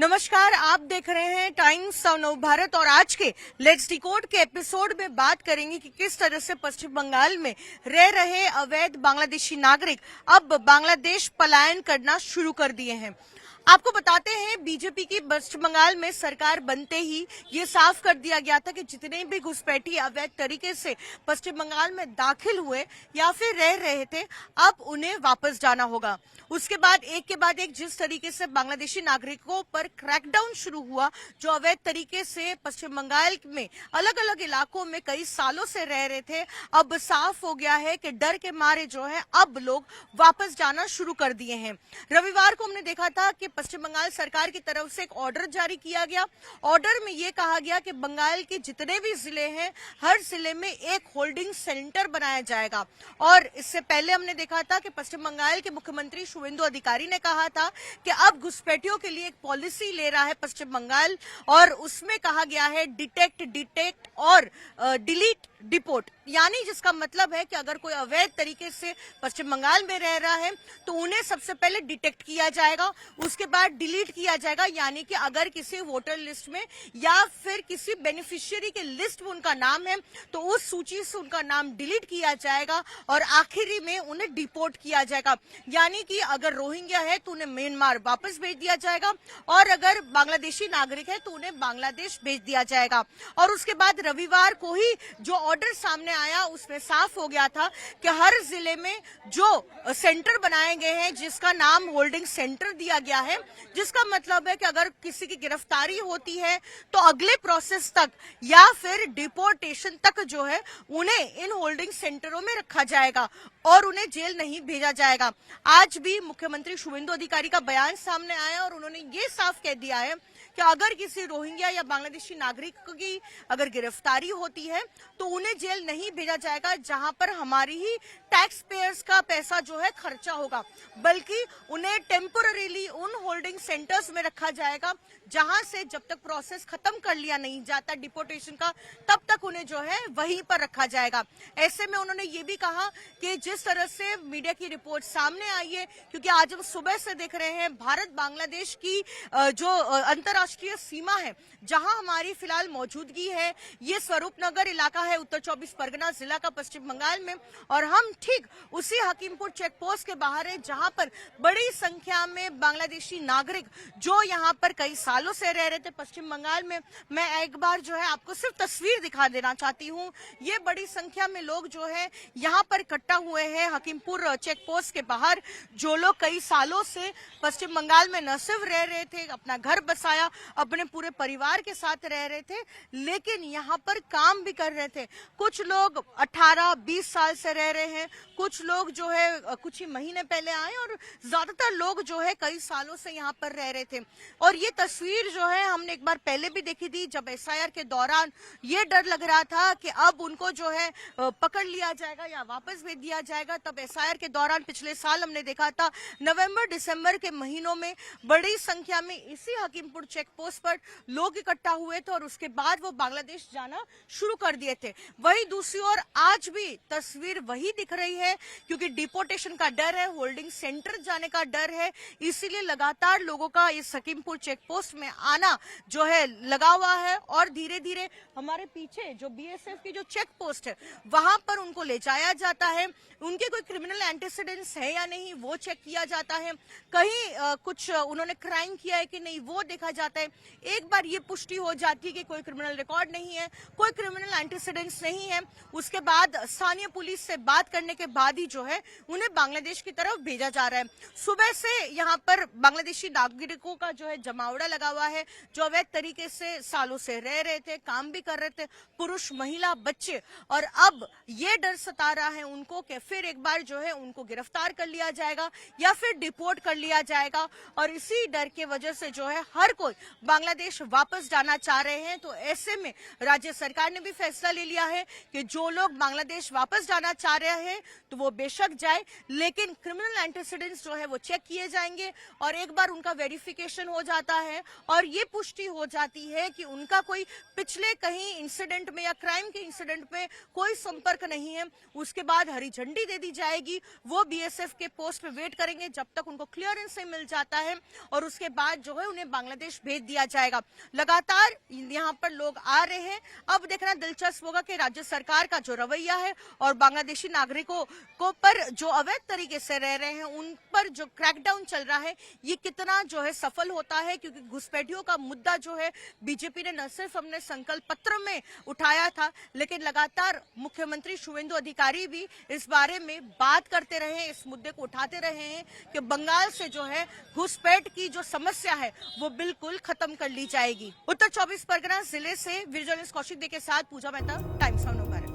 नमस्कार, आप देख रहे हैं टाइम्स ऑफ नव भारत और आज के लेट्स डिकोड के एपिसोड में बात करेंगे कि किस तरह से पश्चिम बंगाल में रह रहे अवैध बांग्लादेशी नागरिक अब बांग्लादेश पलायन करना शुरू कर दिए हैं। आपको बताते हैं, बीजेपी की पश्चिम बंगाल में सरकार बनते ही ये साफ कर दिया गया था कि जितने भी घुसपैठी अवैध तरीके से पश्चिम बंगाल में दाखिल हुए या फिर रह रहे थे, अब उन्हें वापस जाना होगा। उसके बाद एक जिस तरीके से बांग्लादेशी नागरिकों पर क्रैकडाउन शुरू हुआ, जो अवैध तरीके से पश्चिम बंगाल में अलग अलग इलाकों में कई सालों से रह रहे थे, अब साफ हो गया है कि डर के मारे जो है अब लोग वापस जाना शुरू कर दिए हैं। रविवार को हमने देखा था कि पश्चिम बंगाल सरकार की तरफ से एक ऑर्डर जारी किया गया। ऑर्डर में ये कहा गया कि बंगाल के जितने भी जिले हैं, हर जिले में एक होल्डिंग सेंटर बनाया जाएगा। और इससे पहले हमने देखा था कि पश्चिम बंगाल के मुख्यमंत्री शुवेंदु अधिकारी ने कहा था कि अब घुसपैठियों के लिए एक पॉलिसी ले रहा है पश्चिम बंगाल, और उसमें कहा गया है डिटेक्ट और डिलीट डिपोर्ट, यानी जिसका मतलब है कि अगर कोई अवैध तरीके से पश्चिम बंगाल में रह रहा है तो उन्हें सबसे पहले डिटेक्ट किया जाएगा, उसके बाद डिलीट किया जाएगा। यानी कि अगर किसी वोटर लिस्ट में या फिर किसी बेनिफिशियरी के लिस्ट में उनका नाम है तो उस सूची से उनका नाम डिलीट किया जाएगा और आखिरी में उन्हें डिपोर्ट किया जाएगा। यानी कि अगर रोहिंग्या है तो उन्हें म्यांमार वापस भेज दिया जाएगा, और अगर बांग्लादेशी नागरिक है तो उन्हें बांग्लादेश भेज दिया जाएगा। और उसके बाद रविवार को ही जो ऑर्डर सामने आया उसमें साफ हो गया था कि हर जिले में जो सेंटर बनाए गए हैं, जिसका नाम होल्डिंग सेंटर दिया गया है, जिसका मतलब है कि अगर किसी की गिरफ्तारी होती है तो अगले प्रोसेस तक या फिर डिपोर्टेशन तक जो है उन्हें इन होल्डिंग सेंटरों में रखा जाएगा और उन्हें जेल नहीं भेजा जाएगा। आज भी मुख्यमंत्री शुवेंदु अधिकारी का बयान सामने आया और उन्होंने ये साफ कह दिया है कि अगर किसी रोहिंग्या या बांग्लादेशी नागरिक की अगर गिरफ्तारी होती है तो उन्हें जेल नहीं भेजा जाएगा जहां पर हमारी ही टैक्स पेयर्स का पैसा जो है खर्चा होगा, बल्कि उन्हें टेम्पोररीली उन होल्डिंग सेंटर्स में रखा जाएगा जहां से जब तक प्रोसेस खत्म कर लिया नहीं जाता डिपोर्टेशन का, तब तक उन्हें जो है वहीं पर रखा जाएगा। ऐसे में उन्होंने ये भी कहा कि जिस तरह से मीडिया की रिपोर्ट सामने आई है, क्योंकि आज हम सुबह से देख रहे हैं भारत बांग्लादेश की जो अंतर्राष्ट्रीय सीमा है जहां हमारी फिलहाल मौजूदगी है, ये स्वरूपनगर इलाका है उत्तर 24 परगना जिला का पश्चिम बंगाल में, और हम ठीक उसी हकीमपुर चेक पोस्ट के बाहर है जहां पर बड़ी संख्या में बांग्लादेशी नागरिक जो यहां पर कई सालों से रह रहे थे पश्चिम बंगाल में। मैं एक बार जो है आपको सिर्फ तस्वीर दिखा देना चाहती हूं। ये बड़ी संख्या में लोग जो है यहां पर इकट्ठा हुए हैं हकीमपुर चेक पोस्ट के बाहर, जो लोग कई सालों से पश्चिम बंगाल में न सिर्फ रह रहे थे, अपना घर बसाया, अपने पूरे परिवार के साथ रह रहे थे, लेकिन यहाँ पर काम भी कर रहे थे। कुछ लोग 18-20 साल से रह रहे हैं, कुछ लोग जो है कुछ ही महीने पहले आए, और ज्यादातर लोग जो है कई सालों से यहाँ पर रह रहे थे। और ये तस्वीर जो है हमने एक बार पहले भी देखी थी, जब एसआईआर के दौरान ये डर लग रहा था कि अब उनको जो है पकड़ लिया जाएगा या वापस भेज दिया जाएगा। तब एसआईआर के दौरान पिछले साल हमने देखा था नवंबर दिसंबर के महीनों में बड़ी संख्या में इसी हकीमपुर चेक पोस्ट पर लोग इकट्ठा हुए थे और उसके बाद वो बांग्लादेश जाना शुरू कर दिए थे। वही दूसरी ओर आज भी तस्वीर वही दिख रही है, क्योंकि डिपोर्टेशन का डर है, होल्डिंग सेंटर जाने का डर है, इसीलिए लगातार लोगों का इस हकीमपुर चेक पोस्ट में आना जो है लगा हुआ है। और धीरे धीरे हमारे पीछे जो बीएसएफ की जो चेक पोस्ट है वहां पर उनको ले जाया जाता है, उनके कोई क्रिमिनल एंटीसीडेंट्स है या नहीं वो चेक किया जाता है, कहीं कुछ उन्होंने क्राइम किया है कि नहीं वो देखा जाता है। एक बार ये पुष्टि हो जाती है कि कोई क्रिमिनल रिकॉर्ड नहीं है, कोई क्रिमिनल एंटीसीडेंट्स नहीं है, उसके बाद स्थानीय पुलिस से बात करने के बाद ही जो है उन्हें बांग्लादेश की तरफ भेजा जा रहा है। सुबह से यहाँ पर बांग्लादेशी नागरिकों का जो है जमावड़ा लगा हुआ है, जो अवैध तरीके से सालों से रह रहे थे, काम भी कर रहे थे, पुरुष महिला बच्चे, और अब ये डर सता रहा है उनको कि फिर एक बार जो है उनको गिरफ्तार कर लिया जाएगा या फिर डिपोर्ट कर लिया जाएगा। और इसी डर के वजह से जो है हर कोई बांग्लादेश वापस जाना चाह रहे हैं। तो ऐसे में राज्य सरकार ने भी फैसला ले लिया है कि जो लोग बांग्लादेश वापस जाना चाह रहे हैं तो वो बेशक जाए, लेकिन क्रिमिनल एंटीसीडेंट्स जो है वो चेक किए जाएंगे, और एक बार उनका वेरिफिकेशन हो जाता है और ये पुष्टि हो जाती है कि उनका कोई पिछले कहीं इंसिडेंट में या क्राइम के इंसिडेंट में कोई संपर्क नहीं है, उसके बाद हरी झंडी गारंटी दे दी जाएगी। वो बीएसएफ के पोस्ट पे वेट करेंगे जब तक उनको क्लियरेंस से मिल जाता है और उसके बाद जो है उन्हें बांग्लादेश भेज दिया जाएगा। लगातार यहाँ पर लोग आ रहे हैं। अब देखना दिलचस्प होगा कि राज्य सरकार का जो रवैया है और बांग्लादेशी नागरिकों को पर जो अवैध तरीके से रह रहे हैं उन पर जो क्रैकडाउन चल रहा है ये कितना जो है सफल होता है, क्योंकि घुसपैठियों का मुद्दा जो है बीजेपी ने न सिर्फ अपने संकल्प पत्र में उठाया था, लेकिन लगातार मुख्यमंत्री शुवेंदु अधिकारी भी इस बारे में बात करते रहे हैं, इस मुद्दे को उठाते रहे हैं कि बंगाल से जो है घुसपैठ की जो समस्या है वो बिल्कुल खत्म कर ली जाएगी। उत्तर 24 परगना जिले से वीडियो जर्नलिस्ट कौशिक दे के साथ पूजा मेहता, टाइम्स ऑफ नवभारत।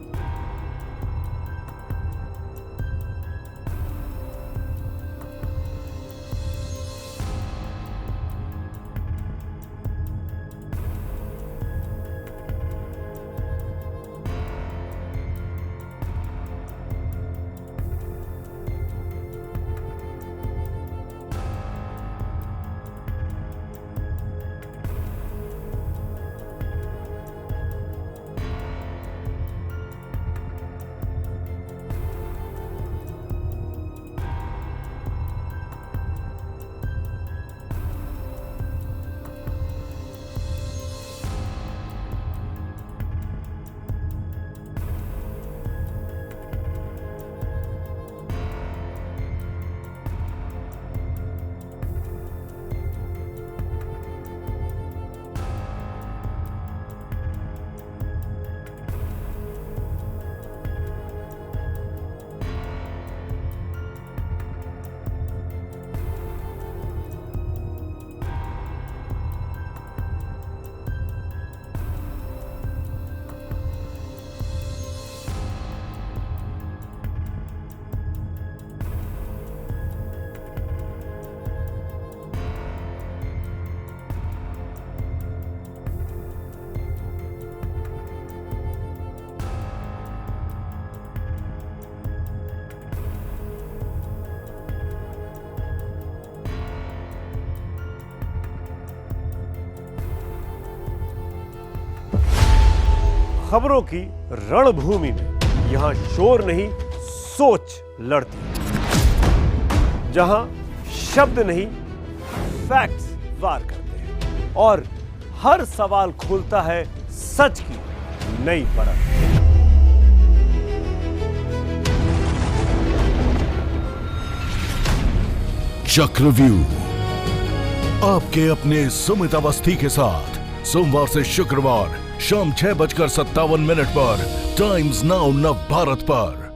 खबरों की रणभूमि में यहां शोर नहीं सोच लड़ती है, जहां शब्द नहीं फैक्ट्स वार करते हैं और हर सवाल खोलता है सच की नई परत। चक्रव्यूह आपके अपने सुमित अवस्थी के साथ सोमवार से शुक्रवार शाम 6:57 पर टाइम्स नाउ नवभारत पर।